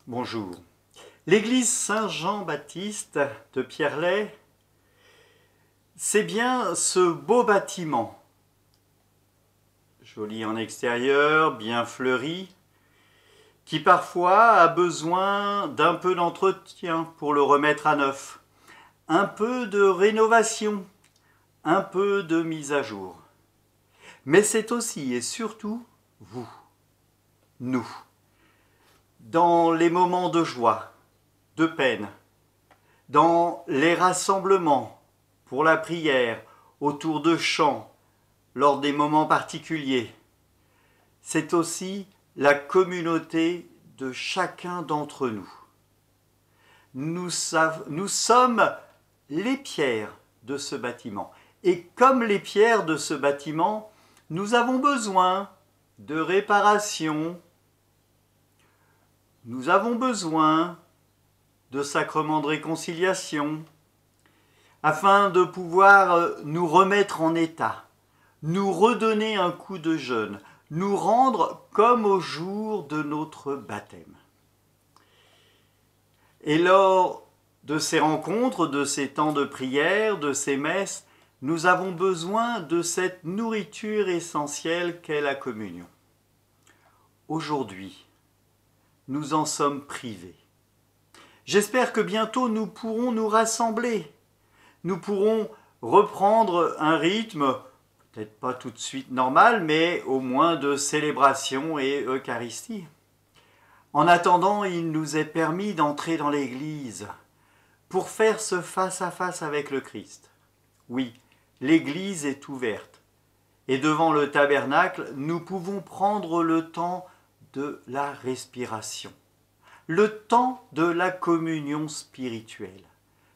Bonjour. L'église Saint-Jean-Baptiste de Pierrelaye, c'est bien ce beau bâtiment, joli en extérieur, bien fleuri, qui parfois a besoin d'un peu d'entretien pour le remettre à neuf, un peu de rénovation, un peu de mise à jour. Mais c'est aussi et surtout vous, nous, dans les moments de joie, de peine, dans les rassemblements pour la prière, autour de chants, lors des moments particuliers. C'est aussi la communauté de chacun d'entre nous. Nous sommes les pierres de ce bâtiment. Et comme les pierres de ce bâtiment, nous avons besoin de réparation. Nous avons besoin de sacrements de réconciliation, afin de pouvoir nous remettre en état, nous redonner un coup de jeûne, nous rendre comme au jour de notre baptême. Et lors de ces rencontres, de ces temps de prière, de ces messes, nous avons besoin de cette nourriture essentielle qu'est la communion. Aujourd'hui, nous en sommes privés. J'espère que bientôt nous pourrons nous rassembler. Nous pourrons reprendre un rythme, peut-être pas tout de suite normal, mais au moins de célébration et Eucharistie. En attendant, il nous est permis d'entrer dans l'Église pour faire ce face-à-face avec le Christ. Oui, l'Église est ouverte. Et devant le tabernacle, nous pouvons prendre le temps de la respiration, le temps de la communion spirituelle.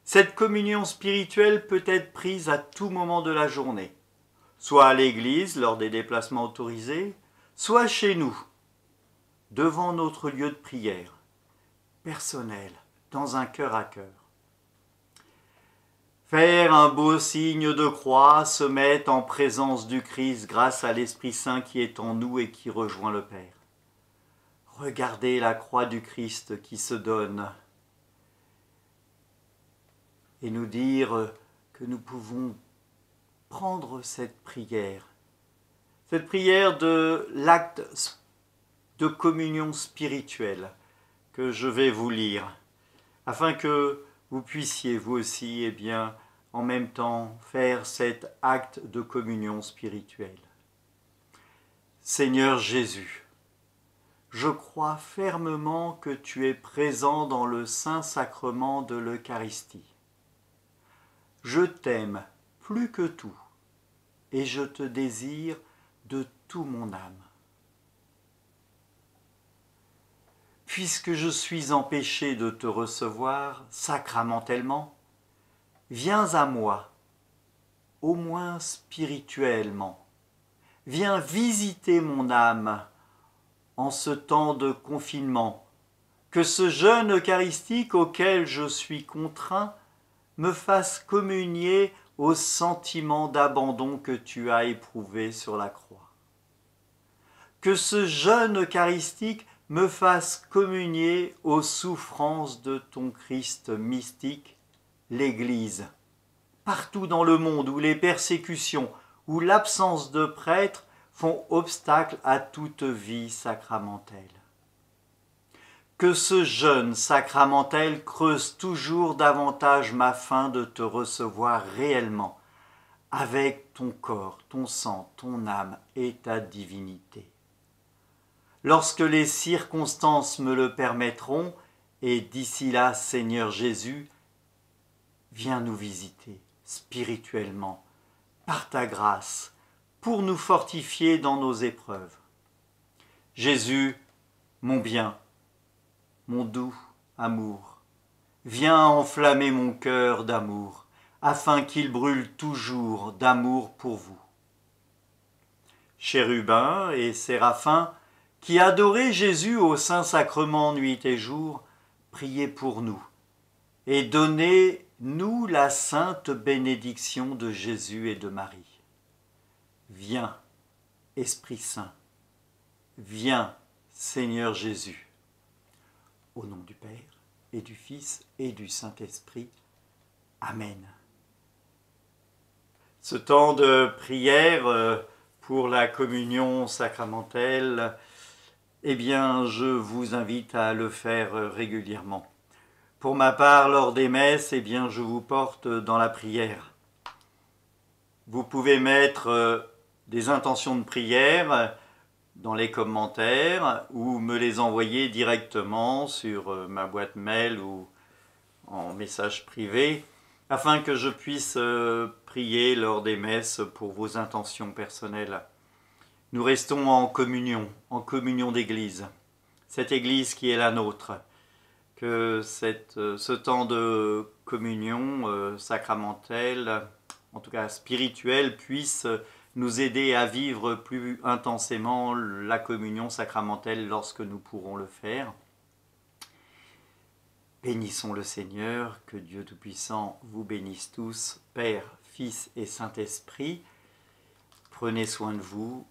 Cette communion spirituelle peut être prise à tout moment de la journée, soit à l'église lors des déplacements autorisés, soit chez nous, devant notre lieu de prière, personnel, dans un cœur à cœur. Faire un beau signe de croix, se mettre en présence du Christ grâce à l'Esprit Saint qui est en nous et qui rejoint le Père. Regardez la croix du Christ qui se donne et nous dire que nous pouvons prendre cette prière de l'acte de communion spirituelle que je vais vous lire, afin que vous puissiez vous aussi, en même temps, faire cet acte de communion spirituelle. Seigneur Jésus, je crois fermement que tu es présent dans le Saint-Sacrement de l'Eucharistie. Je t'aime plus que tout, et je te désire de tout mon âme. Puisque je suis empêché de te recevoir sacramentellement, viens à moi, au moins spirituellement. Viens visiter mon âme en ce temps de confinement, que ce jeûne eucharistique auquel je suis contraint me fasse communier au sentiment d'abandon que tu as éprouvé sur la croix. Que ce jeûne eucharistique me fasse communier aux souffrances de ton Christ mystique, l'Église. Partout dans le monde où les persécutions, où l'absence de prêtres font obstacle à toute vie sacramentelle. Que ce jeûne sacramentel creuse toujours davantage ma faim de te recevoir réellement, avec ton corps, ton sang, ton âme et ta divinité. Lorsque les circonstances me le permettront, et d'ici là, Seigneur Jésus, viens nous visiter spirituellement, par ta grâce, pour nous fortifier dans nos épreuves. Jésus, mon bien, mon doux amour, viens enflammer mon cœur d'amour, afin qu'il brûle toujours d'amour pour vous. Chérubins et séraphins, qui adoraient Jésus au Saint-Sacrement nuit et jour, priez pour nous, et donnez-nous la sainte bénédiction de Jésus et de Marie. Viens, Esprit Saint, viens, Seigneur Jésus. Au nom du Père, et du Fils, et du Saint-Esprit. Amen. Ce temps de prière pour la communion sacramentelle, eh bien, je vous invite à le faire régulièrement. Pour ma part, lors des messes, eh bien, je vous porte dans la prière. Vous pouvez mettre des intentions de prière dans les commentaires ou me les envoyer directement sur ma boîte mail ou en message privé afin que je puisse prier lors des messes pour vos intentions personnelles. Nous restons en communion d'église, cette église qui est la nôtre. Que ce temps de communion sacramentelle, en tout cas spirituelle, puisse nous aider à vivre plus intensément la communion sacramentelle lorsque nous pourrons le faire. Bénissons le Seigneur, que Dieu Tout-Puissant vous bénisse tous, Père, Fils et Saint-Esprit. Prenez soin de vous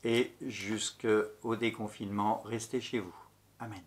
et jusqu'au déconfinement, restez chez vous. Amen.